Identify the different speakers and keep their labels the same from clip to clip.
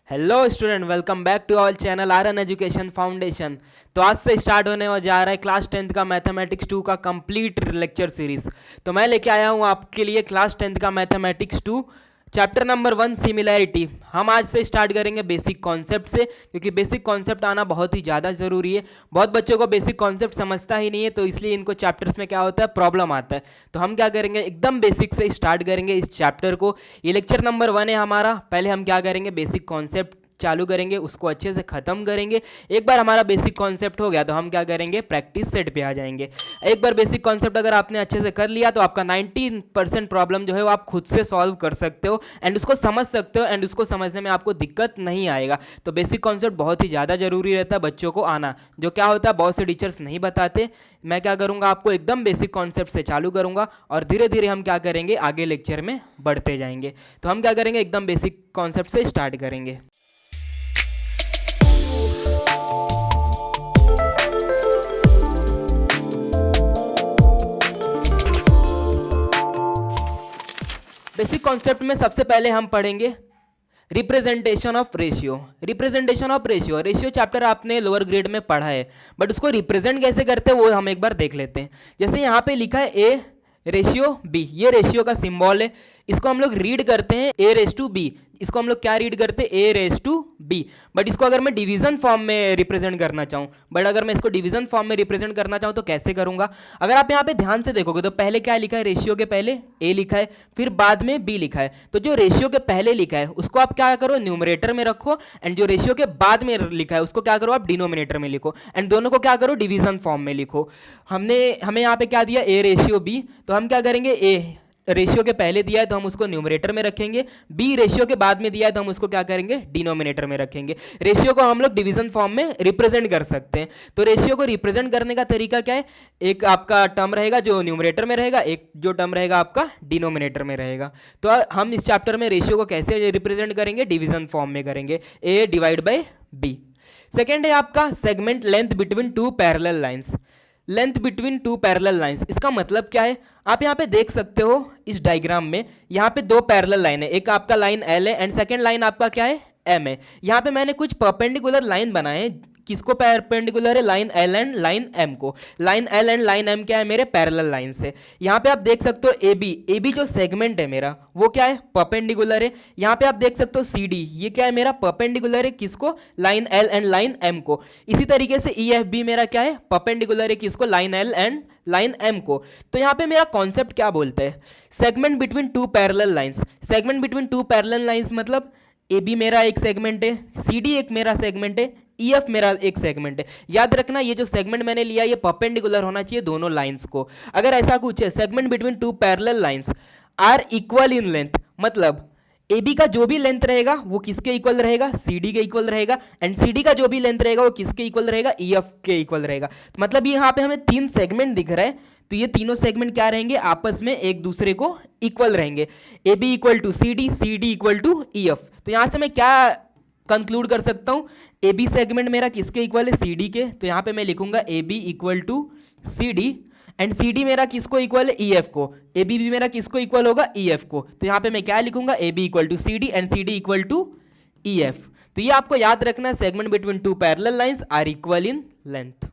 Speaker 1: Hello student, welcome back to our channel R N. Education foundation. तो आज से start होने जा रहा है क्लास 10th का मैथमेटिक्स 2 का कंप्लीट लेक्चर सीरीज। तो मैं लेके आया हूँ आपके लिए क्लास 10th का मैथमेटिक्स 2 चैप्टर नंबर 1 सिमिलैरिटी। हम आज से स्टार्ट करेंगे बेसिक कॉन्सेप्ट से, क्योंकि बेसिक कॉन्सेप्ट आना बहुत ही ज़्यादा ज़रूरी है। बहुत बच्चों को बेसिक कॉन्सेप्ट समझता ही नहीं है, तो इसलिए इनको चैप्टर्स में क्या होता है, प्रॉब्लम आता है। तो हम क्या करेंगे, एकदम बेसिक से स्टार्ट करेंगे इस चैप्टर को। ये लेक्चर नंबर 1 है हमारा। पहले हम क्या करेंगे, बेसिक कॉन्सेप्ट चालू करेंगे, उसको अच्छे से ख़त्म करेंगे। एक बार हमारा बेसिक कॉन्सेप्ट हो गया तो हम क्या करेंगे, प्रैक्टिस सेट पे आ जाएंगे। एक बार बेसिक कॉन्सेप्ट अगर आपने अच्छे से कर लिया तो आपका 90% प्रॉब्लम जो है वो आप खुद से सॉल्व कर सकते हो एंड उसको समझ सकते हो एंड उसको समझने में आपको दिक्कत नहीं आएगा। तो बेसिक कॉन्सेप्ट बहुत ही ज़्यादा ज़रूरी रहता है बच्चों को आना, जो क्या होता है बहुत से टीचर्स नहीं बताते। मैं क्या करूँगा, आपको एकदम बेसिक कॉन्सेप्ट से चालू करूँगा और धीरे धीरे हम क्या करेंगे, आगे लेक्चर में बढ़ते जाएंगे। तो हम क्या करेंगे, एकदम बेसिक कॉन्सेप्ट से स्टार्ट करेंगे। बेसिक कॉन्सेप्ट में सबसे पहले हम पढ़ेंगे representation of ratio. Representation of ratio, ratio chapter आपने लोअर ग्रेड में पढ़ा है, बट उसको रिप्रेजेंट कैसे करते हैं वो हम एक बार देख लेते हैं। जैसे यहाँ पे लिखा है ए रेशियो बी, ये रेशियो का सिंबल है। इसको हम लोग रीड करते हैं ए रेस टू बी। इसको हम लोग क्या रीड करते हैं, ए रेस टू बी। बट इसको अगर मैं डिवीजन फॉर्म में रिप्रेजेंट करना चाहूँ, अगर मैं इसको डिवीजन फॉर्म में रिप्रेजेंट करना चाहूँ तो कैसे करूँगा। अगर आप यहाँ पे ध्यान से देखोगे तो पहले क्या लिखा है, रेशियो के पहले ए लिखा है, फिर बाद में बी लिखा है। तो जो रेशियो के पहले लिखा है उसको आप क्या करो, न्यूमरेटर में रखो, एंड जो रेशियो के बाद में लिखा है उसको क्या करो, आप डिनोमिनेटर में लिखो, एंड दोनों को क्या करो, डिवीजन फॉर्म में लिखो। हमें यहाँ पे क्या दिया, ए रेशियो बी। तो हम क्या करेंगे, ए रेशियो के पहले दिया है तो हम उसको न्यूमरेटर में रखेंगे, बी रेशियो के बाद में दिया है तो हम उसको क्या करेंगे, डिनोमिनेटर में रखेंगे। रेशियो को हम लोग डिवीजन फॉर्म में रिप्रेजेंट कर सकते हैं। तो रेशियो को रिप्रेजेंट करने का तरीका क्या है, एक आपका टर्म रहेगा जो न्यूमरेटर में रहेगा, एक जो टर्म रहेगा आपका डिनोमिनेटर में रहेगा। तो हम इस चैप्टर में रेशियो को कैसे रिप्रेजेंट करेंगे, डिवीजन फॉर्म में करेंगे, ए डिवाइड बाई बी। सेकेंड है आपका segment length between two parallel lines. Length between two parallel lines, इसका मतलब क्या है, आप यहाँ पे देख सकते हो इस डायग्राम में, यहाँ पे दो पैरेलल लाइन है, एक आपका लाइन एल है एंड सेकंड लाइन आपका क्या है, एम है। यहाँ पे मैंने कुछ परपेंडिकुलर लाइन बनाए हैं। किसको परपेंडिकुलर है, line L and line M को। Line L and line M क्या है, मेरे पैरेलल लाइन से। यहाँ पे आप देख सकते हो ए बी जो सेगमेंट है मेरा वो क्या है, परपेंडिकुलर है। यहाँ पे आप देख सकते हो सी डी, ये क्या है मेरा, परपेंडिकुलर है किसको, line L and line M को। इसी तरीके से ई एफ बी मेरा क्या है, परपेंडिकुलर है किसको, line L and line M को। तो यहाँ पे मेरा कॉन्सेप्ट क्या बोलता है, segment between two parallel lines. Segment between two parallel lines मतलब ए बी मेरा एक सेगमेंट है, सी डी एक मेरा सेगमेंट है, ई एफ मेरा एक सेगमेंट है। याद रखना ये जो सेगमेंट मैंने लिया ये परपेंडिकुलर होना चाहिए दोनों लाइंस को। अगर ऐसा कुछ है, segment between two parallel lines are equal in length, मतलब ए बी का जो भी लेंथ रहेगा वो किसके इक्वल रहेगा, सी डी के इक्वल रहेगा, एंड सी डी का जो भी लेंथ रहेगा वो किसके इक्वल रहेगा, ई एफ के इक्वल रहेगा। तो मतलब यहाँ पे हमें तीन सेगमेंट दिख रहा है, तो ये तीनों सेगमेंट क्या रहेंगे, आपस में एक दूसरे को इक्वल रहेंगे। A B equal to C D equal to E F. तो यहाँ से मैं क्या कंक्लूड कर सकता हूँ, ए बी सेगमेंट मेरा किसके इक्वल है, सी डी के। तो यहाँ पे मैं लिखूंगा A B equal to C D, and C D मेरा किसको इक्वल है, ई एफ को। ए बी भी मेरा किसको इक्वल होगा, ई एफ को। तो यहाँ पे मैं क्या लिखूंगा, A B equal to C D and C D equal to E F. तो ये आपको याद रखना है, segment between two parallel lines are equal in length.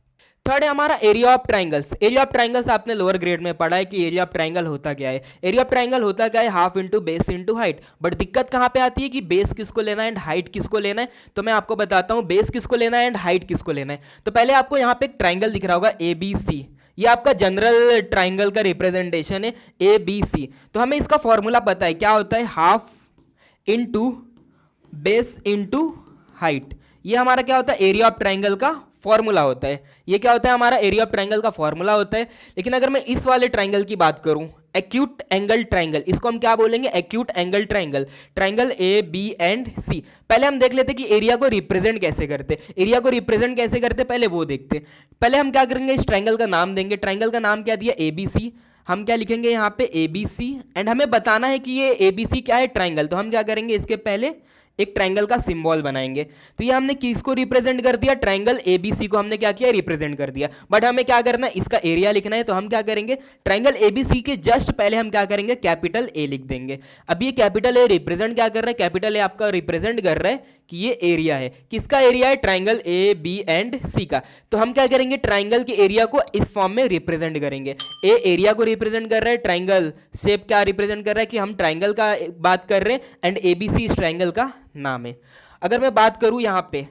Speaker 1: Third है हमारा area of triangles. Area of triangles आपने लोअर ग्रेड में पढ़ा है कि एरिया ऑफ ट्राइंगल होता क्या है। एरिया ऑफ ट्राइंगल होता क्या है, half into base into height. But दिक्कत कहाँ पे आती है कि बेस किसको लेना है एंड हाइट किसको लेना है। तो मैं आपको बताता हूँ बेस किसको लेना है एंड हाइट किसको लेना है। तो पहले आपको यहाँ पे एक ट्राइंगल दिख रहा होगा ए बी सी, ये आपका जनरल ट्राइंगल का रिप्रेजेंटेशन है ए बी सी। तो हमें इसका फॉर्मूला पता है, क्या होता है, half into base into height. ये हमारा क्या होता है, एरिया ऑफ ट्राइंगल का फॉर्मूला होता है। ये क्या होता है, हमारा एरिया ऑफ ट्राइंगल का फॉर्मूला होता है। लेकिन अगर मैं इस वाले ट्राइंगल की बात करूं, एक्यूट एंगल ट्राइंगल, इसको हम क्या बोलेंगे, acute angle triangle. Triangle A B and C. पहले हम देख लेते कि एरिया को रिप्रेजेंट कैसे करते। एरिया को रिप्रेजेंट कैसे करते पहले वो देखते। पहले हम क्या करेंगे, इस ट्राइंगल का नाम देंगे। ट्राइंगल का नाम क्या दिया, ए बी सी। हम क्या लिखेंगे यहाँ पे, ए बी सी, एंड हमें बताना है कि ये ए बी सी क्या है, ट्राइंगल। तो हम क्या करेंगे, इसके पहले एक ट्राइंगल का सिंबल बनाएंगे। तो ये हमने किसको रिप्रेजेंट कर दिया, ट्राइंगल एबीसी को हमने क्या किया, रिप्रेजेंट कर दिया। बट हमें क्या करना है, इसका एरिया लिखना है। तो हम क्या करेंगे, ट्राइंगल एबीसी के जस्ट पहले हम क्या करेंगे, कैपिटल ए लिख देंगे। अब ये कैपिटल ए रिप्रेजेंट क्या कर रहा है, कैपिटल ए आपका रिप्रेजेंट कर रहा है कि ये एरिया है, किसका एरिया है, ट्राइंगल ए बी एंड सी का। तो हम क्या करेंगे, ट्राइंगल के एरिया को इस फॉर्म में रिप्रेजेंट करेंगे। ए एरिया को रिप्रेजेंट कर रहा है, ट्राइंगल शेप क्या रिप्रेजेंट कर रहा है कि हम ट्राइंगल का बात कर रहे हैं, एंड ए बी सी इस ट्राइंगल का नाम है। अगर मैं बात करूं यहाँ पे,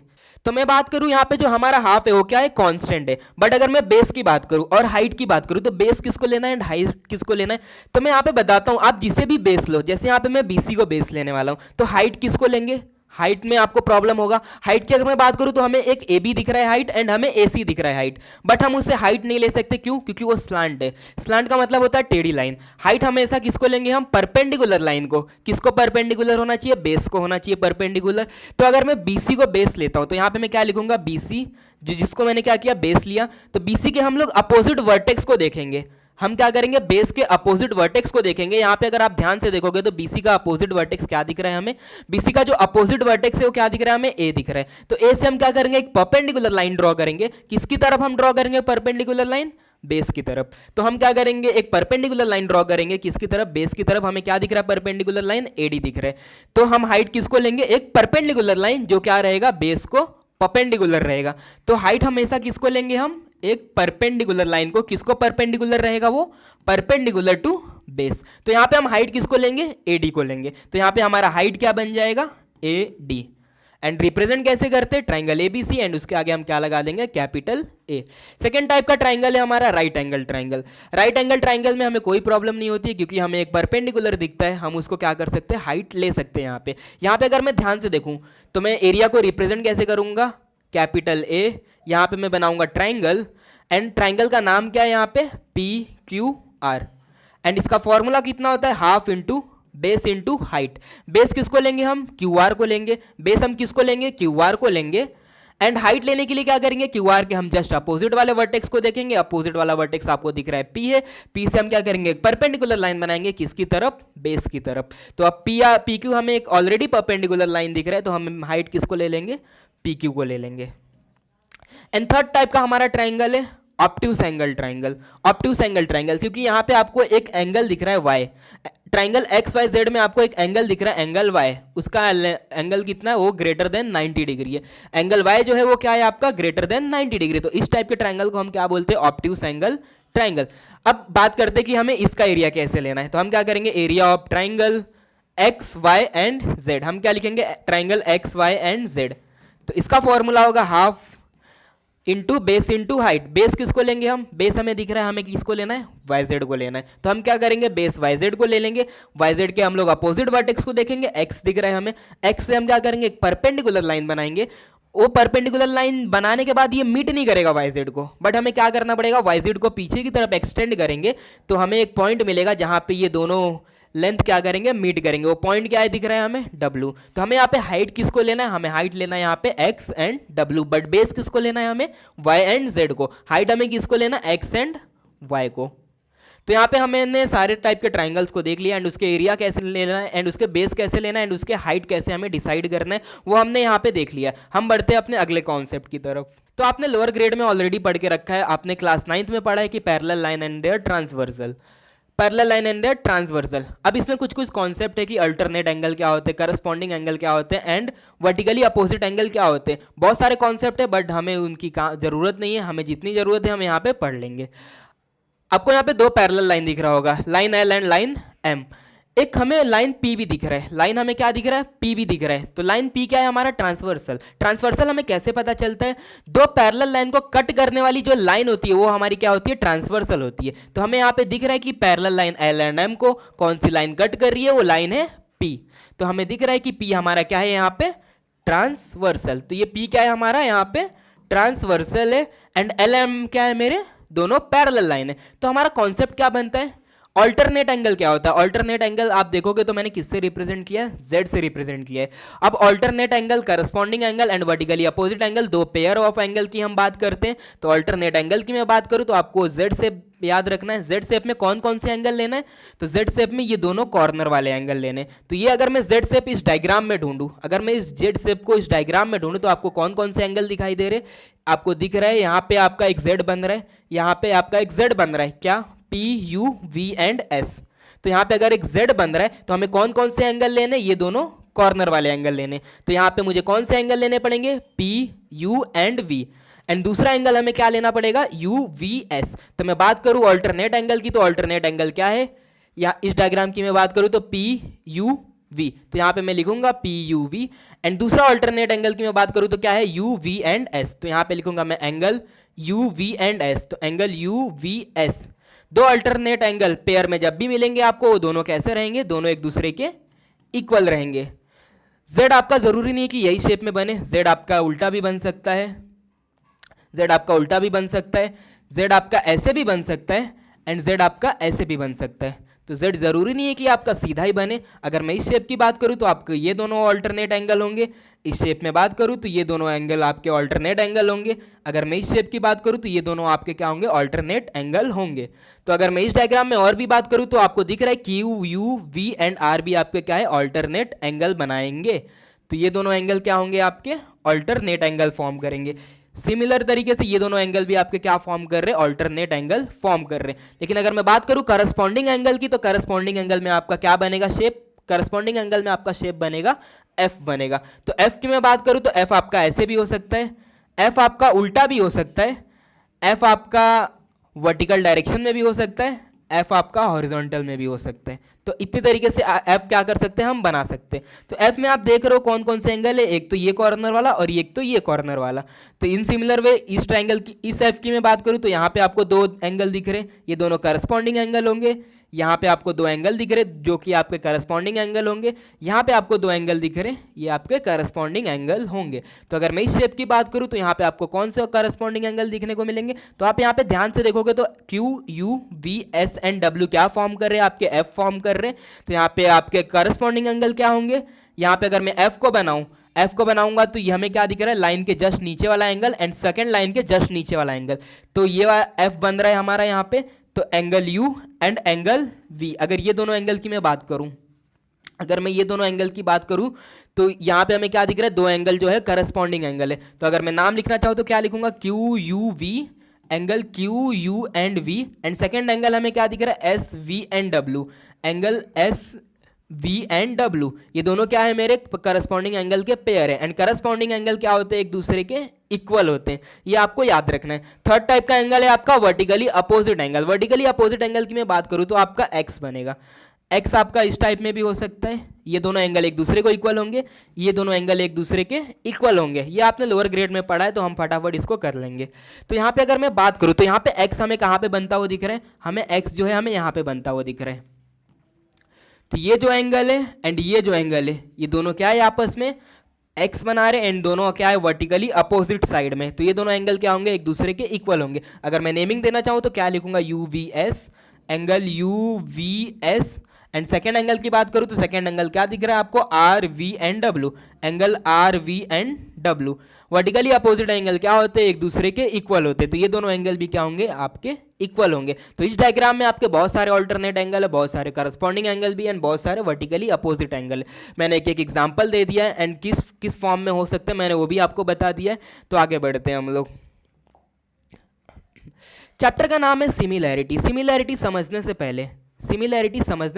Speaker 1: तो मैं बात करूं यहाँ पे जो हमारा हाफ है वो क्या है, कांस्टेंट है। बट अगर मैं बेस की बात करूं और हाइट की बात करूं, तो बेस किसको लेना है एंड हाइट किसको लेना है, तो मैं यहाँ पे बताता हूं। आप जिसे भी बेस लो, जैसे यहाँ पे मैं बीसी को बेस लेने वाला हूं, तो हाइट किसको लेंगे, हाइट में आपको प्रॉब्लम होगा। हाइट की अगर मैं बात करूं तो हमें एक ए बी दिख रहा है हाइट, एंड हमें ए सी दिख रहा है हाइट, बट हम उससे हाइट नहीं ले सकते, क्यों, क्योंकि वो स्लांट है। स्लांट का मतलब होता है टेढ़ी लाइन। हाइट हमेशा किसको लेंगे हम, परपेंडिकुलर लाइन को। किसको परपेंडिकुलर होना चाहिए, बेस को होना चाहिए परपेंडिकुलर। तो अगर मैं बीसी को बेस लेता हूं, तो यहां पे मैं क्या लिखूंगा, बीसी, जिसको मैंने क्या किया, बेस लिया। तो बीसी के हम लोग अपोजिट वर्टेक्स को देखेंगे। हम क्या करेंगे, बेस के अपोजिट वर्टेक्स को देखेंगे। यहाँ पे अगर आप ध्यान से देखोगे तो बीसी का अपोजिट वर्टेक्स क्या दिख रहा है हमें, बीसी का जो अपोजिट वर्टेक्स है वो क्या दिख रहा है हमें, ए दिख रहा है। तो ए से हम क्या करेंगे, एक परपेंडिकुलर लाइन ड्रॉ करेंगे। किसकी तरफ हम ड्रॉ करेंगे परपेंडिकुलर लाइन, बेस की तरफ। तो हम क्या करेंगे, एक परपेंडिकुलर लाइन ड्रॉ करेंगे, किसकी तरफ, बेस की तरफ। हमें क्या दिख रहा है, परपेंडिकुलर लाइन एडी दिख रहा है। तो हम हाइट किसको लेंगे, एक परपेंडिकुलर लाइन जो क्या रहेगा, बेस को परपेंडिकुलर रहेगा। तो हाइट हमेशा किसको लेंगे हम, एक परपेंडिकुलर लाइन को। किसको परपेंडिकुलर रहेगा, वो परपेंडिकुलर टू बेस। तो यहां पे हम हाइट किसको लेंगे, एडी को लेंगे। तो यहां पे हमारा हाइट क्या बन जाएगा, ए डी। एंड रिप्रेजेंट कैसे करते हैं, ट्राइंगल एबीसी, एंड उसके आगे हम क्या लगा देंगे, कैपिटल ए। सेकेंड टाइप का ट्राइंगल है हमारा right angle triangle. Right angle triangle में हमें कोई प्रॉब्लम नहीं होती है, क्योंकि हमें एक परपेंडिकुलर दिखता है। हम उसको क्या कर सकते हैं, हाइट ले सकते हैं। यहाँ पे अगर मैं ध्यान से देखूं तो मैं एरिया को रिप्रेजेंट कैसे करूंगा, कैपिटल ए। यहाँ पे मैं बनाऊंगा ट्राइंगल, एंड ट्राइंगल का नाम क्या है यहाँ पे, पी क्यू आर। एंड इसका फॉर्मूला कितना होता है, half into base into height. Base किसको लेंगे हम, क्यू आर को लेंगे। बेस हम किसको लेंगे, क्यू आर को लेंगे। एंड हाइट लेने के लिए क्या करेंगे, क्यू आर के हम जस्ट अपोजिट वाले वर्टेक्स को देखेंगे। अपोजिट वाला वर्टेक्स आपको दिख रहा है पी है। पी से हम क्या करेंगे, एक परपेंडिकुलर लाइन बनाएंगे, किसकी तरफ, बेस की तरफ। तो अब पी क्यू हमें एक ऑलरेडी परपेंडिकुलर लाइन दिख रहा है, तो हम हाइट किसको ले लेंगे, पी क्यू को ले लेंगे। एंड थर्ड टाइप का हमारा ट्राइंगल है obtuse angle triangle. Obtuse angle triangle, क्योंकि यहाँ पे आपको एक एंगल दिख रहा है Y. Triangle X Y Z में आपको एक एंगल दिख रहा है, एंगल वाई। उसका एंगल कितना है, वो ग्रेटर देन 90 डिग्री है। एंगल वाई जो है वो क्या है आपका, ग्रेटर देन 90 डिग्री। तो इस टाइप के ट्राइंगल को हम क्या बोलते हैं, ऑब्ट्यूस एंगल ट्राइंगल। अब बात करते हैं कि हमें इसका एरिया कैसे लेना है। तो हम क्या करेंगे, area of triangle X Y and Z. हम क्या लिखेंगे, triangle X Y and Z. तो इसका फॉर्मूला होगा half into base into height. Base किसको लेंगे हम, बेस हमें दिख रहा है, हमें किसको लेना है, वाई जेड को लेना है। तो हम क्या करेंगे, बेस वाई जेड को ले लेंगे। वाई जेड के हम लोग अपोजिट वर्टेक्स को देखेंगे, एक्स दिख रहा है हमें। एक्स से हम क्या करेंगे, एक परपेंडिकुलर लाइन बनाएंगे। वो परपेंडिकुलर लाइन बनाने के बाद ये मीट नहीं करेगा वाई जेड को, बट हमें क्या करना पड़ेगा, वाई जेड को पीछे की तरफ एक्सटेंड करेंगे, तो हमें एक पॉइंट मिलेगा जहां पे ये दोनों लेंथ क्या करेंगे, मीट करेंगे। वो पॉइंट क्या है दिख रहा है हमें, W। तो हमें यहाँ पे हाइट किसको लेना है, हमें हाइट लेना है यहाँ पे x and W, but base किसको लेना है हमें, y एंड z को। हाइट हमें किसको लेना है, x एंड y को। तो यहाँ पे हमने सारे टाइप के ट्राइंगल्स को देख लिया, एंड उसके एरिया कैसे लेना है, एंड उसके बेस कैसे लेना है, एंड उसके हाइट कैसे हमें डिसाइड करना है, वो हमने यहाँ पे देख लिया। हम बढ़ते हैं अपने अगले कॉन्सेप्ट की तरफ। तो आपने लोअर ग्रेड में ऑलरेडी पढ़ के रखा है, आपने क्लास 9th में पढ़ा है कि parallel line and their transversal. Parallel line and their transversal. अब इसमें कुछ कुछ कॉन्सेप्ट है कि अल्टरनेट एंगल क्या होते हैं, करस्पॉन्डिंग एंगल क्या होते हैं, एंड वर्टिकली अपोजिट एंगल क्या होते हैं। बहुत सारे कॉन्सेप्ट है, बट हमें उनकी जरूरत नहीं है। हमें जितनी जरूरत है हम यहाँ पे पढ़ लेंगे। आपको यहाँ पे दो पैरेलल लाइन दिख रहा होगा, line L and line M. एक हमें लाइन पी भी दिख रहा है, लाइन हमें क्या दिख रहा है, पी भी दिख रहा है। तो लाइन पी क्या है हमारा, ट्रांसवर्सल। ट्रांसवर्सल हमें कैसे पता चलता है, दो पैरेलल लाइन को कट करने वाली जो लाइन होती है वो हमारी क्या होती है, ट्रांसवर्सल होती है। तो हमें यहाँ पे दिख रहा है कि parallel line L and M को कौन सी लाइन कट कर रही है, वो लाइन है पी। तो हमें दिख रहा है कि पी हमारा क्या है यहाँ पे, ट्रांसवर्सल। तो ये पी क्या है हमारा यहाँ पे, ट्रांसवर्सल है। एंड एल एम क्या है मेरे, दोनों पैरेलल लाइन है। तो हमारा कॉन्सेप्ट क्या बनता है, ऑल्टरनेट एंगल क्या होता है। ऑल्टरनेट एंगल आप देखोगे तो मैंने किससे रिप्रेजेंट किया है, जेड से रिप्रेजेंट किया है। अब alternate angle, corresponding angle and vertically opposite angle, दो पेयर ऑफ एंगल की हम बात करते हैं। तो ऑल्टरनेट एंगल की मैं बात करूं तो आपको जेड से याद रखना है। जेड शेप में कौन कौन से एंगल लेना है, तो जेड शेप में ये दोनों कॉर्नर वाले एंगल लेने। तो ये अगर मैं जेड शेप इस डायग्राम में ढूंढूं, अगर मैं इस जेड शेप को इस डायग्राम में ढूंढूं तो आपको कौन कौन से एंगल दिखाई दे रहे, आपको दिख रहा है यहाँ पे आपका एक जेड बन रहा है, यहाँ पे आपका एक जेड बन रहा है, क्या, P U V and S. तो यहाँ पे अगर एक z बन रहा है तो हमें कौन कौन से एंगल लेने, ये दोनों कॉर्नर वाले एंगल लेने। तो यहाँ पे मुझे कौन से एंगल लेने पड़ेंगे, P U and V, and दूसरा एंगल हमें क्या लेना पड़ेगा, यू वी एस। तो मैं बात करूं ऑल्टरनेट एंगल की, तो ऑल्टरनेट एंगल क्या है, या इस डायग्राम की मैं बात करूं तो पी यू वी, तो यहाँ पे मैं लिखूंगा पी यू वी। एंड दूसरा ऑल्टरनेट एंगल की मैं बात करूं तो क्या है, यू वी एंड एस, तो यहाँ पे लिखूंगा मैं angle U V and S, तो एंगल यू वी एस। दो अल्टरनेट एंगल पेयर में जब भी मिलेंगे आपको, वो दोनों कैसे रहेंगे, दोनों एक दूसरे के इक्वल रहेंगे। जेड आपका जरूरी नहीं है कि यही शेप में बने, जेड आपका उल्टा भी बन सकता है, जेड आपका उल्टा भी बन सकता है, जेड आपका ऐसे भी बन सकता है, एंड जेड आपका ऐसे भी बन सकता है। तो जेड जरूरी नहीं है कि आपका सीधा ही बने। अगर मैं इस शेप की बात करूं तो आपके ये दोनों ऑल्टरनेट एंगल होंगे, इस शेप में बात करूं तो ये दोनों एंगल आपके ऑल्टरनेट एंगल होंगे। अगर मैं इस शेप की बात करूं तो ये दोनों आपके क्या होंगे, ऑल्टरनेट एंगल होंगे। तो अगर मैं इस डायग्राम में और भी बात करूं तो आपको दिख रहा है Q U V and R भी आपके क्या है, ऑल्टरनेट एंगल बनाएंगे। तो ये दोनों एंगल क्या होंगे, आपके ऑल्टरनेट एंगल फॉर्म करेंगे। सिमिलर तरीके से ये दोनों एंगल भी आपके क्या फॉर्म कर रहे हैं, ऑल्टरनेट एंगल फॉर्म कर रहे हैं। लेकिन अगर मैं बात करूं करस्पॉन्डिंग एंगल की, तो करस्पॉन्डिंग एंगल में आपका क्या बनेगा शेप, करस्पॉन्डिंग एंगल में आपका शेप बनेगा एफ बनेगा। तो एफ की मैं बात करूं तो एफ आपका ऐसे भी हो सकता है, एफ आपका उल्टा भी हो सकता है, एफ आपका वर्टिकल डायरेक्शन में भी हो सकता है, एफ आपका हॉरिजॉन्टल में भी हो सकता है। तो इतने तरीके से एफ क्या कर सकते हैं, हम बना सकते हैं। तो एफ में आप देख रहे हो कौन कौन से एंगल है, एक तो ये कॉर्नर वाला और एक तो ये कॉर्नर वाला। तो इन सिमिलर वे इस ट्राइंगल की, इस एफ की मैं बात करूं तो यहाँ पे आपको दो एंगल दिख रहे हैं, ये दोनों करस्पॉन्डिंग एंगल होंगे। यहाँ पे आपको दो एंगल दिख रहे जो कि आपके करस्पॉन्डिंग एंगल होंगे, यहाँ पे आपको दो एंगल दिख रहे, ये आपके करस्पॉन्डिंग एंगल होंगे। तो अगर मैं इस शेप की बात करूँ तो यहाँ पे आपको कौन से करस्पॉन्डिंग एंगल दिखने को मिलेंगे, तो आप यहाँ पे ध्यान से देखोगे तो Q U V S and W क्या फॉर्म कर रहे हैं, आपके एफ फॉर्म कर रहे हैं। तो यहाँ पे आपके करस्पॉन्डिंग एंगल क्या होंगे, यहाँ पे अगर मैं एफ को बनाऊं, एफ को बनाऊंगा तो ये हमें क्या दिख रहा है, लाइन के जस्ट नीचे वाला एंगल एंड सेकंड लाइन के जस्ट नीचे वाला एंगल। तो ये एफ बन रहा है हमारा यहाँ पे, तो angle U and angle V. अगर ये दोनों एंगल की मैं बात करूं, अगर मैं ये दोनों एंगल की बात करूं तो यहाँ पे हमें क्या दिख रहा है, दो एंगल जो है करस्पॉन्डिंग एंगल है। तो अगर मैं नाम लिखना चाहूँ तो क्या लिखूंगा, Q U V, angle Q U and V, and second angle हमें क्या दिख रहा है, S V and W, angle S V and W. ये दोनों क्या है, मेरे करस्पॉन्डिंग एंगल के पेयर है। एंड करस्पॉन्डिंग एंगल क्या होते हैं, एक दूसरे के इक्वल होते हैं, ये आपको याद रखना है। थर्ड टाइप का एंगल है आपका vertically opposite angle. Vertically opposite angle की मैं बात करूं तो आपका एक्स बनेगा। एक्स आपका इस टाइप में भी हो सकता है, ये दोनों एंगल एक दूसरे को इक्वल होंगे, ये दोनों एंगल एक दूसरे के इक्वल होंगे। ये आपने लोअर ग्रेड में पढ़ा है तो हम फटाफट इसको कर लेंगे। तो यहाँ पे अगर मैं बात करूँ तो यहाँ पे एक्स हमें कहाँ पे बनता हुआ दिख रहा है, हमें एक्स जो है हमें यहाँ पे बनता हुआ दिख रहा है। तो ये जो एंगल है एंड ये जो एंगल है, ये दोनों क्या है, आपस में एक्स बना रहे, एंड दोनों क्या है, वर्टिकली अपोजिट साइड में। तो ये दोनों एंगल क्या होंगे, एक दूसरे के इक्वल होंगे। अगर मैं नेमिंग देना चाहूँ तो क्या लिखूंगा, you V S, angle U V S. And second angle की बात करूँ तो सेकेंड एंगल क्या दिख रहा है आपको, R V and W, angle R V and W. Vertically opposite angle क्या होते हैं, एक दूसरे के इक्वल होते हैं। तो ये दोनों एंगल भी क्या होंगे, आपके इक्वल होंगे। तो इस डायग्राम में आपके बहुत सारे ऑल्टरनेट एंगल है, बहुत सारे करस्पॉन्डिंग एंगल भी, एंड बहुत सारे वर्टिकली अपोजिट एंगल है। मैंने एक एक एग्जांपल दे दिया है, एंड किस किस फॉर्म में हो सकते हैं मैंने वो भी आपको बता दिया है। तो आगे बढ़ते हैं हम लोग। चैप्टर का नाम है सिमिलैरिटी। सिमिलैरिटी समझने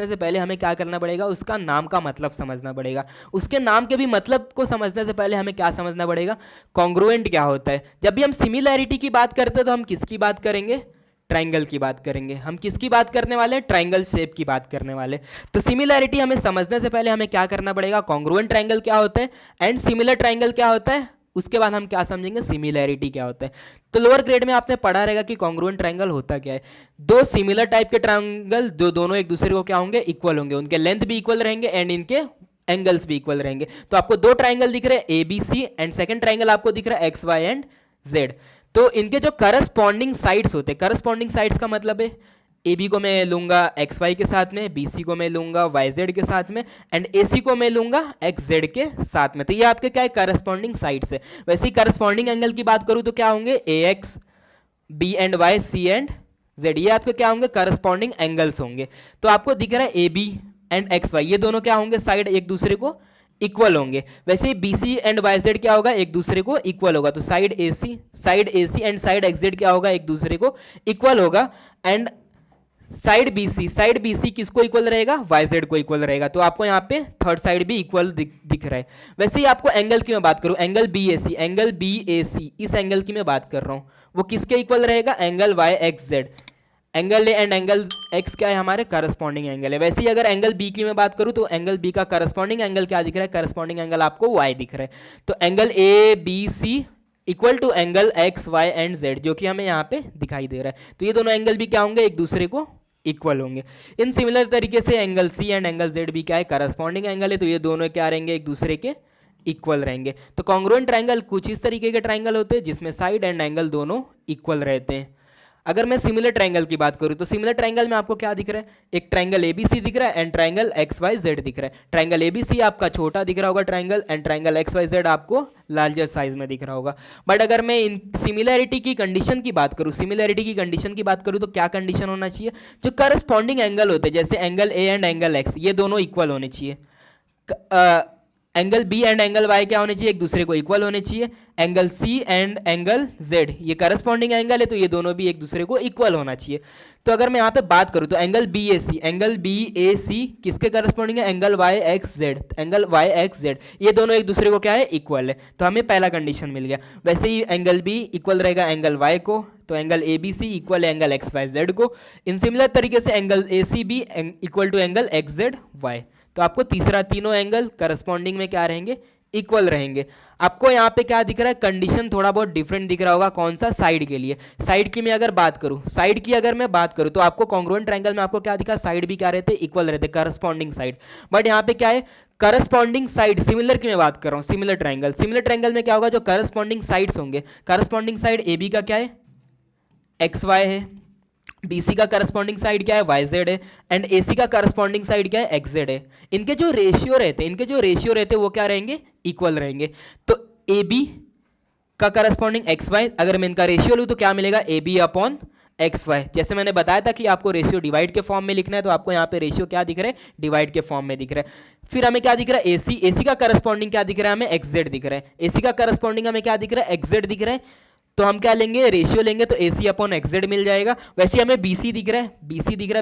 Speaker 1: से पहले हमें क्या करना पड़ेगा, उसका नाम का मतलब समझना पड़ेगा। उसके नाम के भी मतलब को समझने से पहले हमें क्या समझना पड़ेगा, कॉन्ग्रुएंट क्या होता है। जब भी हम सिमिलैरिटी की बात करते हैं तो हम किसकी बात करेंगे, ट्राइंगल की बात करेंगे। हम किसकी बात करने वाले हैं, ट्राइंगल शेप की बात करने वाले। तो सिमिलैरिटी हमें समझने से पहले हमें क्या करना पड़ेगा, कॉन्ग्रुएंट ट्राइंगल क्या होता है एंड सिमिलर ट्राइंगल क्या होता है, उसके बाद हम क्या समझेंगे, सिमिलैरिटी क्या होता है। तो लोअर ग्रेड में आपने पढ़ा रहेगा कि कॉन्ग्रुएंट ट्राइंगल होता क्या है। दो सिमिलर टाइप के ट्राइंगल जो दोनों एक दूसरे को क्या होंगे, इक्वल होंगे, उनके लेंथ भी इक्वल रहेंगे एंड इनके एंगल्स भी इक्वल रहेंगे। तो आपको दो ट्राइंगल दिख रहे हैं A B C, and second triangle आपको दिख रहा है एक्स वाई एंड जेड। तो इनके जो करस्पॉन्डिंग साइड्स होते हैं, करस्पॉन्डिंग साइड्स का मतलब है ए बी को मैं लूंगा एक्स वाई के साथ में, बी सी को मैं लूंगा वाई जेड के साथ में, एंड ए सी को मैं लूंगा एक्स जेड के साथ में। तो ये आपके क्या है, करस्पॉन्डिंग साइड्स है। वैसे ही करस्पॉन्डिंग एंगल की बात करूं तो क्या होंगे, A X, B and Y, C and Z, ये आपके क्या होंगे, करस्पॉन्डिंग एंगल्स होंगे। तो आपको दिख रहा है A B and X Y, ये दोनों क्या होंगे, साइड एक दूसरे को इक्वल होंगे। वैसे ही B C and Y Z क्या होगा, एक दूसरे को इक्वल होगा। तो side A C and side X Z क्या होगा, एक दूसरे को इक्वल होगा। एंड साइड BC किसको इक्वल रहेगा, YZ को इक्वल रहेगा। तो आपको यहाँ पे थर्ड साइड भी इक्वल दिख रहा है। वैसे ही आपको एंगल की मैं बात करूँ, एंगल BAC, इस एंगल की मैं बात कर रहा हूँ, वो किसके इक्वल रहेगा, angle YXZ। Angle A and angle x क्या है, हमारे करस्पॉन्डिंग एंगल है। वैसे ही अगर एंगल बी की मैं बात करूं तो एंगल बी का करस्पॉन्डिंग एंगल क्या दिख रहा है, करस्पॉन्डिंग एंगल आपको वाई दिख रहा है। तो angle ABC equal to angle X Y and Z, जो कि हमें यहाँ पे दिखाई दे रहा है। तो ये दोनों एंगल भी क्या होंगे, एक दूसरे को इक्वल होंगे। इन सिमिलर तरीके से angle C and angle Z भी क्या है, करस्पॉन्डिंग एंगल है। तो ये दोनों क्या रहेंगे, एक दूसरे के इक्वल रहेंगे। तो कॉन्ग्रुएंट ट्रायंगल कुछ इस तरीके के ट्रायंगल होते हैं जिसमें साइड एंड एंगल दोनों इक्वल रहते हैं। अगर मैं सिमिलर ट्रायंगल की बात करूं तो सिमिलर ट्रायंगल में आपको क्या दिख रहा है, एक ट्रायंगल ABC दिख रहा है एंड ट्रायंगल XYZ दिख रहा है। ट्रायंगल ABC आपका छोटा दिख रहा होगा ट्रायंगल, एंड ट्रायंगल XYZ आपको लार्जर साइज में दिख रहा होगा। बट अगर मैं इन सिमिलैरिटी की कंडीशन की बात करूं, तो क्या कंडीशन होना चाहिए, जो करस्पॉन्डिंग एंगल होते हैं जैसे angle A and angle X, ये दोनों इक्वल होने चाहिए। Angle B and angle Y क्या होने चाहिए, एक दूसरे को इक्वल होने चाहिए। Angle C and angle Z ये करस्पॉन्डिंग एंगल है, तो ये दोनों भी एक दूसरे को इक्वल होना चाहिए। तो अगर मैं यहाँ पे बात करूँ तो एंगल BAC किसके करस्पॉन्डिंग है, एंगल YXZ, ये दोनों एक दूसरे को क्या है, इक्वल है। तो हमें पहला कंडीशन मिल गया। वैसे ही एंगल B इक्वल रहेगा एंगल Y को, तो एंगल ABC इक्वल है एंगल XYZ को। इन सिमिलर तरीके से angle ACB equal to angle XZY। तो आपको तीनों एंगल करस्पॉन्डिंग में क्या रहेंगे, इक्वल रहेंगे। आपको यहाँ पे क्या दिख रहा है, कंडीशन थोड़ा बहुत डिफरेंट दिख रहा होगा, कौन सा, साइड के लिए। साइड की मैं अगर बात करूँ तो आपको कॉन्ग्रुएंट ट्रायंगल में आपको क्या दिखा, साइड भी क्या रहते, इक्वल रहते, करस्पॉन्डिंग साइड। बट यहाँ पे क्या है, करस्पॉन्डिंग साइड, सिमिलर की मैं बात कर रहा हूँ, सिमिलर ट्रायंगल में क्या होगा, जो करस्पॉन्डिंग साइड्स होंगे, करस्पॉन्डिंग साइड AB का क्या है, XY है, BC का करस्पॉन्डिंग साइड क्या है, YZ है, एंड AC का करस्पॉन्डिंग साइड क्या है, XZ है। इनके जो रेशियो रहते हैं वो क्या रहेंगे, इक्वल रहेंगे। तो AB का करस्पॉन्डिंग XY, अगर मैं इनका रेशियो लूँ तो क्या मिलेगा, AB अपॉन XY। जैसे मैंने बताया था कि आपको रेशियो डिवाइड के फॉर्म में लिखना है, तो आपको यहाँ पे रेशियो क्या दिख रहा है, डिवाइड के फॉर्म में दिख रहा है। फिर हमें क्या दिख रहा है, AC का करस्पॉन्डिंग क्या दिख रहा है, हमें XZ दिख रहा है। AC का करस्पॉन्डिंग हमें क्या दिख रहा है, XZ दिख रहा है। तो हम क्या लेंगे, रेशियो लेंगे, तो AC अपॉन XZ मिल जाएगा। वैसे हमें BC दिख रहा है,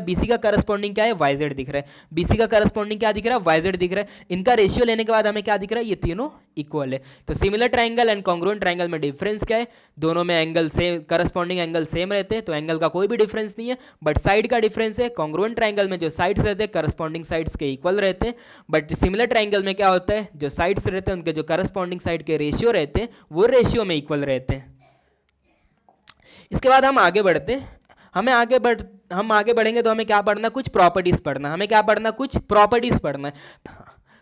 Speaker 1: BC का करस्पॉन्डिंग क्या है, YZ दिख रहा है। BC का करस्पॉन्डिंग क्या दिख रहा है, YZ दिख रहा है। इनका रेशियो लेने के बाद हमें क्या दिख रहा है, ये तीनों इक्वल है। तो similar triangle and congruent triangle में डिफरेंस क्या है, दोनों में angle same, corresponding angle same रहते हैं, तो एंगल का कोई भी डिफरेंस नहीं है। बट साइड का डिफरेंस है, कॉन्ग्रुएंट ट्रायंगल में जो साइड्स रहते हैं करस्पॉन्डिंग साइड्स के इक्वल रहते हैं। बट सिमिलर ट्रायंगल में क्या होता है, जो साइड्स रहते हैं उनके जो करस्पॉन्डिंग साइड के रेशियो रहते हैं वो रेशियो में इक्वल रहते हैं। इसके बाद हम आगे बढ़ते हैं। हम आगे बढ़ेंगे तो हमें क्या पढ़ना, कुछ प्रॉपर्टीज पढ़ना है।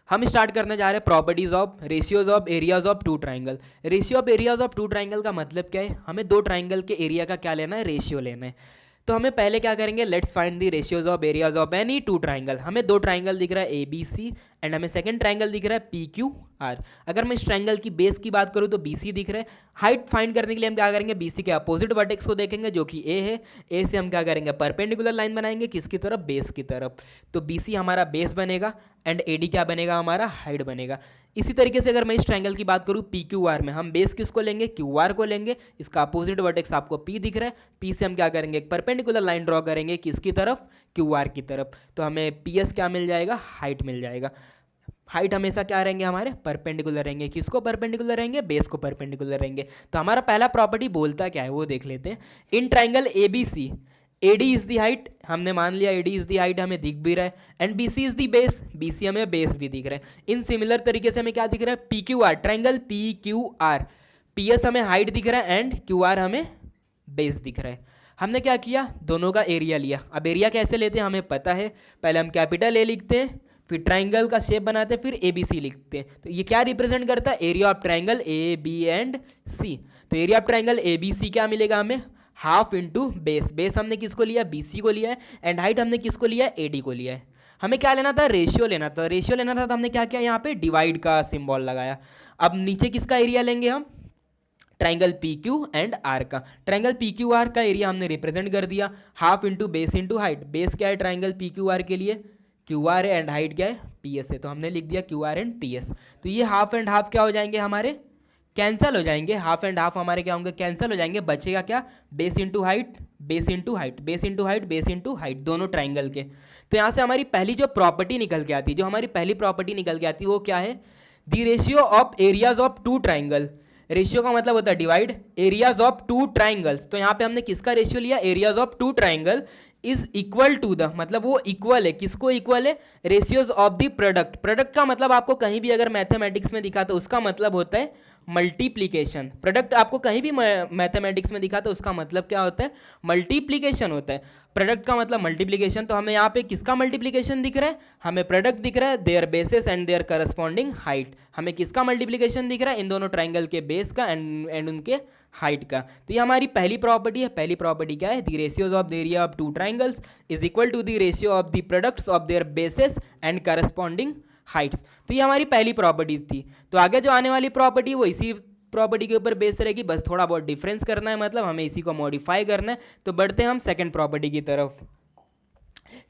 Speaker 1: हम स्टार्ट करने जा रहे हैं properties of ratios of areas of two triangle. Ratio of areas of two triangle का मतलब क्या है, हमें दो ट्राइंगल के एरिया का क्या लेना है, रेशियो लेना है। तो हमें पहले क्या करेंगे, let's find the ratios of areas of any two triangle. हमें दो ट्राइंगल दिख रहा है ABC एंड हमें सेकंड ट्राइंगल दिख रहा है PQR। अगर मैं इस ट्राइंगल की बेस की बात करूं तो BC दिख रहा है। हाइट फाइंड करने के लिए हम क्या करेंगे, BC के अपोजिट वर्टेक्स को देखेंगे जो कि A है। A से हम क्या करेंगे, परपेंडिकुलर लाइन बनाएंगे, किसकी तरफ, बेस की तरफ। तो BC हमारा बेस बनेगा एंड AD क्या बनेगा, हमारा हाइट बनेगा। इसी तरीके से अगर मैं इस ट्राइंगल की बात करूं PQR में, हम बेस किसको लेंगे, QR को लेंगे। इसका अपोजिट वर्टेक्स आपको P दिख रहा है। P से हम क्या करेंगे, एक परपेंडिकुलर लाइन ड्रॉ करेंगे, किसकी तरफ, QR की तरफ। तो हमें PS क्या मिल जाएगा, हाइट मिल जाएगा। हाइट हमेशा क्या रहेंगे, हमारे परपेंडिकुलर रहेंगे। किसको परपेंडिकुलर रहेंगे, बेस को परपेंडिकुलर रहेंगे। तो हमारा पहला प्रॉपर्टी बोलता क्या है वो देख लेते हैं। In triangle ABC AD is the height, हमने मान लिया AD इज दी हाइट, हमें दिख भी रहा है। And BC is the base, BC हमें बेस भी दिख रहा है। इन सिमिलर तरीके से हमें क्या दिख रहा है, PQR, ट्राइंगल PQR, PS हमें हाइट दिख रहा है एंड QR हमें बेस दिख रहा है। हमने क्या किया, दोनों का एरिया लिया। अब एरिया कैसे लेते हैं हमें पता है, पहले हम कैपिटल A लिखते हैं, फिर ट्राइंगल का शेप बनाते हैं, फिर ABC लिखते हैं। तो ये क्या रिप्रेजेंट करता है, area of triangle AB and C। तो एरिया ऑफ ट्राइंगल ABC क्या मिलेगा हमें, हाफ इंटू बेस। बेस हमने किसको लिया, BC को लिया है, एंड हाइट हमने किसको लिया है, AD को लिया है। हमें क्या लेना था, रेशियो लेना था। रेशियो लेना था तो हमने क्या किया, यहाँ पे डिवाइड का सिंबल लगाया। अब नीचे किसका एरिया लेंगे हम, ट्राइंगल PQ एंड R का। ट्राइंगल PQR का एरिया हमने रिप्रेजेंट कर दिया, half into base into height. Base क्या है ट्राइंगल PQR के लिए, QR है, एंड हाइट क्या है, PS है। तो हमने लिख दिया QR एंड PS। तो ये हाफ एंड हाफ क्या हो जाएंगे हमारे, कैंसिल हो जाएंगे, हाफ एंड हाफ हमारे क्या होंगे, कैंसिल हो जाएंगे, बचेगा क्या, base into height, base into height, base into height, base into height, दोनों ट्राइंगल के। तो यहाँ से हमारी पहली जो प्रॉपर्टी निकल के आती है, जो हमारी पहली प्रॉपर्टी निकल के आती है वो क्या है, the ratio of areas of two triangle. Ratio का मतलब होता है divide areas of two triangles. तो यहाँ पे हमने किसका रेशियो लिया, areas of two triangle is equal to the, मतलब वो इक्वल है, किसको इक्वल है, ratios of the product. Product का मतलब आपको कहीं भी अगर मैथमेटिक्स में दिखा तो उसका मतलब होता है मल्टीप्लीकेशन। प्रोडक्ट आपको कहीं भी मैथमेटिक्स में दिखा तो उसका मतलब क्या होता है, मल्टीप्लीकेशन होता है। प्रोडक्ट का मतलब मल्टीप्लीकेशन। तो हमें यहाँ पे किसका मल्टीप्लीकेशन दिख रहा है, हमें प्रोडक्ट दिख रहा है, their bases and their corresponding height. हमें किसका मल्टीप्लीकेशन दिख रहा है, इन दोनों ट्राइंगल के बेस का एंड उनके हाइट का। तो ये हमारी पहली प्रॉपर्टी है। पहली प्रॉपर्टी क्या है, the ratios of the area of two triangles is equal to the ratio of the products of their bases and corresponding heights. तो ये हमारी पहली प्रॉपर्टी थी। तो आगे जो आने वाली प्रॉपर्टी वो इसी प्रॉपर्टी के ऊपर बेस रहेगी, बस थोड़ा बहुत डिफरेंस करना है, मतलब हमें इसी को मॉडिफाई करना है। तो बढ़ते हैं हम सेकंड प्रॉपर्टी की तरफ।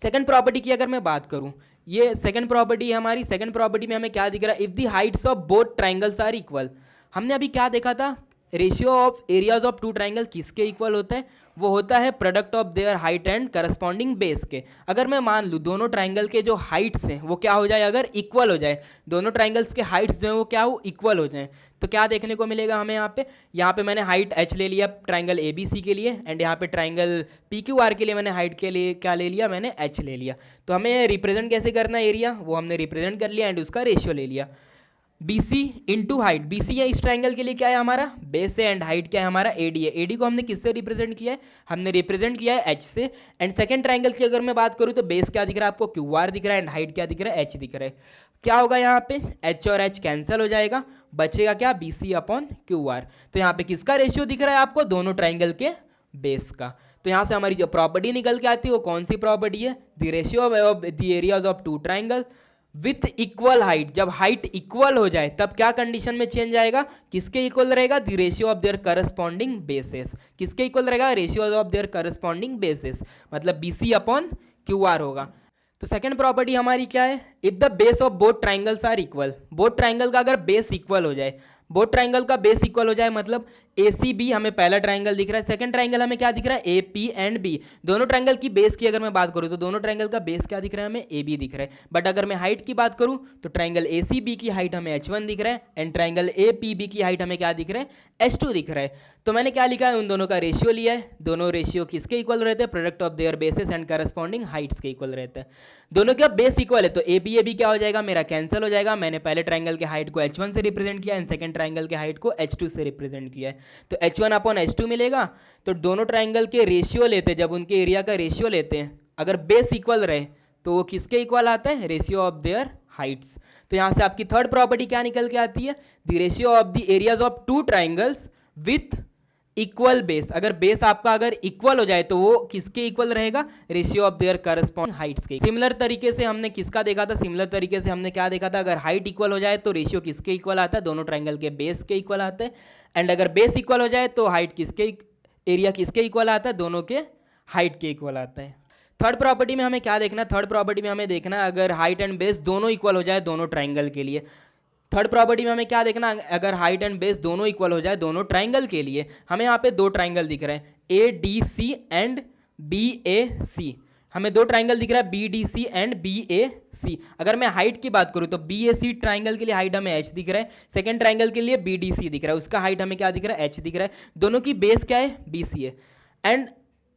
Speaker 1: सेकंड प्रॉपर्टी की अगर मैं बात करूं, ये सेकंड प्रॉपर्टी है हमारी। सेकंड प्रॉपर्टी में हमें क्या दिख रहा है, if the heights of both triangles are equal. हमने अभी क्या देखा था, ratio of areas of two triangle किसके इक्वल होता है, वो होता है product of their height and corresponding base के। अगर मैं मान लूँ दोनों ट्राइंगल के जो हाइट्स हैं वो क्या हो जाए, अगर इक्वल हो जाए, दोनों ट्राइंगल्स के हाइट्स जो हैं वो क्या हो, इक्वल हो जाए, तो क्या देखने को मिलेगा हमें यहाँ पे मैंने हाइट h ले लिया ट्राइंगल ए बी सी के लिए, एंड यहाँ पे ट्राइंगल पी क्यू आर के लिए मैंने हाइट के लिए क्या ले लिया, मैंने h ले लिया। तो हमें रिप्रेजेंट कैसे करना है एरिया, वो हमने रिप्रेजेंट कर लिया एंड उसका रेशियो ले लिया। BC इंटू हाइट, BC है इस ट्राइंगल के लिए क्या है हमारा, बेस है, एंड हाइट क्या है हमारा, AD है। AD को हमने किससे रिप्रेजेंट किया है, हमने रिप्रेजेंट किया है H से। एंड सेकंड ट्राइंगल की अगर मैं बात करूँ तो बेस क्या दिख रहा है आपको, QR दिख रहा है, एंड हाइट क्या दिख रहा है, H दिख रहा है। क्या होगा यहाँ पे, H और H कैंसिल हो जाएगा, बचेगा क्या, BC अपॉन QR। तो यहाँ पे किसका रेशियो दिख रहा है आपको, दोनों ट्राइंगल के बेस का। तो यहाँ से हमारी जो प्रॉपर्टी निकल के आती है वो कौन सी प्रॉपर्टी है, the ratio of the areas of two triangle with equal height. जब हाइट इक्वल हो जाए तब क्या कंडीशन में चेंज आएगा, किसके इक्वल रहेगा, the ratio of their corresponding bases. किसके इक्वल रहेगा, ratio of their corresponding bases, मतलब BC अपॉन QR होगा। तो सेकंड प्रॉपर्टी हमारी क्या है, if the base of both triangles are equal. Both triangle का अगर बेस इक्वल हो जाए, बोथ ट्राइंगल का बेस इक्वल हो जाए, मतलब ACB हमें पहला ट्राइंगल दिख रहा है, सेकंड ट्राइंगल हमें क्या दिख रहा है, AP एंड B। दोनों ट्राइंगल की बेस की अगर मैं बात करूं तो दोनों ट्राइंगल का बेस क्या दिख रहा है, हमें AB दिख रहा है। बट अगर मैं हाइट की बात करूं तो ट्राइंगल ACB की हाइट हमें H1 दिख रहा है, एंड ट्राइंगल APB की हाइट हमें क्या दिख रहा है, H2 दिख रहा है। तो मैंने क्या लिखा है, उन दोनों का रेशियो लिया है। दोनों रेशियो किसके इक्वल रहते हैं, product of there basis and corresponding Heights के इक्वल रहते हैं। दोनों का बेस इक्वल है तो AB क्या हो जाएगा, मेरा कैंसिल हो जाएगा। मैंने पहले ट्राइंगल के हाइट को H1 से रिप्रेजेंट किया एंड सेकंड ट्राइंगल के हाइट को H2 से रिप्रेजेंट किया है, तो H1 अपॉन H2 मिलेगा। तो दोनों ट्राइंगल के रेशियो लेते हैं, जब उनके एरिया का रेशियो लेते हैं, अगर बेस इक्वल रहे तो वो किसके इक्वल आता है, रेशियो ऑफ देयर हाइट्स। तो यहाँ से आपकी थर्ड प्रॉपर्टी क्या निकल के आती है, the ratio of the areas of two triangles with equal base. अगर बेस आपका अगर इक्वल हो जाए तो वो किसके इक्वल रहेगा, ratio of their corresponding Heights के। सिमिलर तरीके से हमने किसका देखा था, सिमिलर तरीके से हमने क्या देखा था, अगर हाइट इक्वल हो जाए तो रेशियो किसके इक्वल आता है, दोनों ट्राइंगल के बेस के इक्वल आता है। एंड अगर बेस इक्वल हो जाए तो हाइट किसके, एरिया किसके इक्वल आता है, दोनों के हाइट के इक्वल आता है। थर्ड प्रॉपर्टी में हमें क्या देखना है, थर्ड प्रॉपर्टी में हमें देखना है अगर हाइट एंड बेस दोनों इक्वल हो जाए दोनों ट्राइंगल के लिए। थर्ड प्रॉपर्टी में हमें क्या देखना, अगर हाइट एंड बेस दोनों इक्वल हो जाए दोनों ट्राइंगल के लिए। हमें यहाँ पे दो ट्राइंगल दिख रहे हैं, ADC एंड BAC। हमें दो ट्राइंगल दिख रहा है, BDC एंड BAC। अगर मैं हाइट की बात करूँ तो BAC ट्राइंगल के लिए हाइट हमें H दिख रहा है, सेकंड ट्राइंगल के लिए BDC दिख रहा है, उसका हाइट हमें क्या दिख रहा है, H दिख रहा है। दोनों की बेस क्या है, BC है। एंड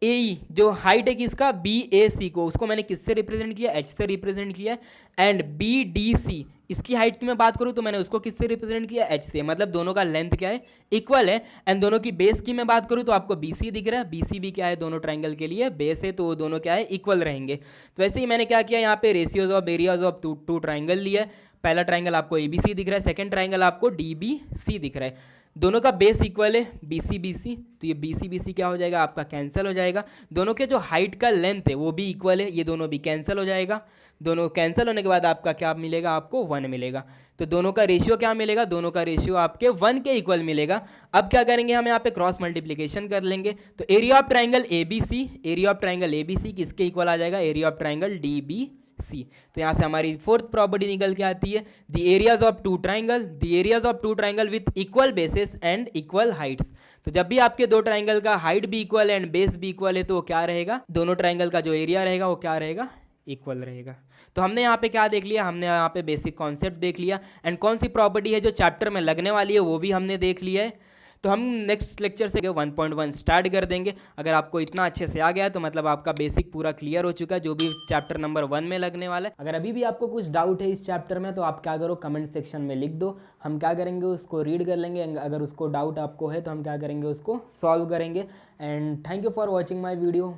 Speaker 1: AE जो हाइट है किसका, BAC को, उसको मैंने किससे रिप्रेजेंट किया, H से रिप्रेजेंट किया। एंड BDC इसकी हाइट की मैं बात करूं तो मैंने उसको किससे रिप्रेजेंट किया, H से, मतलब दोनों का लेंथ क्या है, इक्वल है। एंड दोनों की बेस की मैं बात करूं तो आपको BC दिख रहा है, BC भी क्या है, दोनों ट्राइंगल के लिए बेस है, तो वो दोनों क्या है, इक्वल रहेंगे। तो वैसे ही मैंने क्या किया, यहाँ पे ratios of areas of two triangle लिया। पहला ट्राइंगल आपको ABC दिख रहा है, सेकंड ट्राइंगल आपको DBC दिख रहा है। दोनों का बेस इक्वल है, BC तो ये BC क्या हो जाएगा आपका, कैंसिल हो जाएगा। दोनों के जो हाइट का लेंथ है वो भी इक्वल है, ये दोनों भी कैंसिल हो जाएगा। दोनों कैंसिल होने के बाद आपका क्या मिलेगा, आपको 1 मिलेगा। तो दोनों का रेशियो क्या मिलेगा, दोनों का रेशियो आपके 1 के इक्वल मिलेगा। अब क्या करेंगे, हम यहाँ पे क्रॉस मल्टीप्लीकेशन कर लेंगे। तो area of triangle ABC, area of triangle ABC किसके इक्वल आ जाएगा, एरिया ऑफ ट्राइंगल DBC सी। तो यहाँ से हमारी फोर्थ प्रॉपर्टी निकल के आती है, the areas of two triangle with equal bases and equal heights. तो जब भी आपके दो ट्राइंगल का हाइट भी इक्वल है एंड बेस भी इक्वल है तो वो क्या रहेगा, दोनों ट्राइंगल का जो एरिया रहेगा वो क्या रहेगा, इक्वल रहेगा। तो हमने यहाँ पे क्या देख लिया, हमने यहाँ पे बेसिक कॉन्सेप्ट देख लिया एंड कौन सी प्रॉपर्टी है जो चैप्टर में लगने वाली है वो भी हमने देख लिया है। तो हम नेक्स्ट लेक्चर से 1.1 स्टार्ट कर देंगे। अगर आपको इतना अच्छे से आ गया तो मतलब आपका बेसिक पूरा क्लियर हो चुका है जो भी चैप्टर नंबर 1 में लगने वाला है। अगर अभी भी आपको कुछ डाउट है इस चैप्टर में तो आप क्या करो, कमेंट सेक्शन में लिख दो, हम क्या करेंगे उसको रीड कर लेंगे। अगर उसको डाउट आपको है तो हम क्या करेंगे उसको सॉल्व करेंगे। And thank you for watching my video.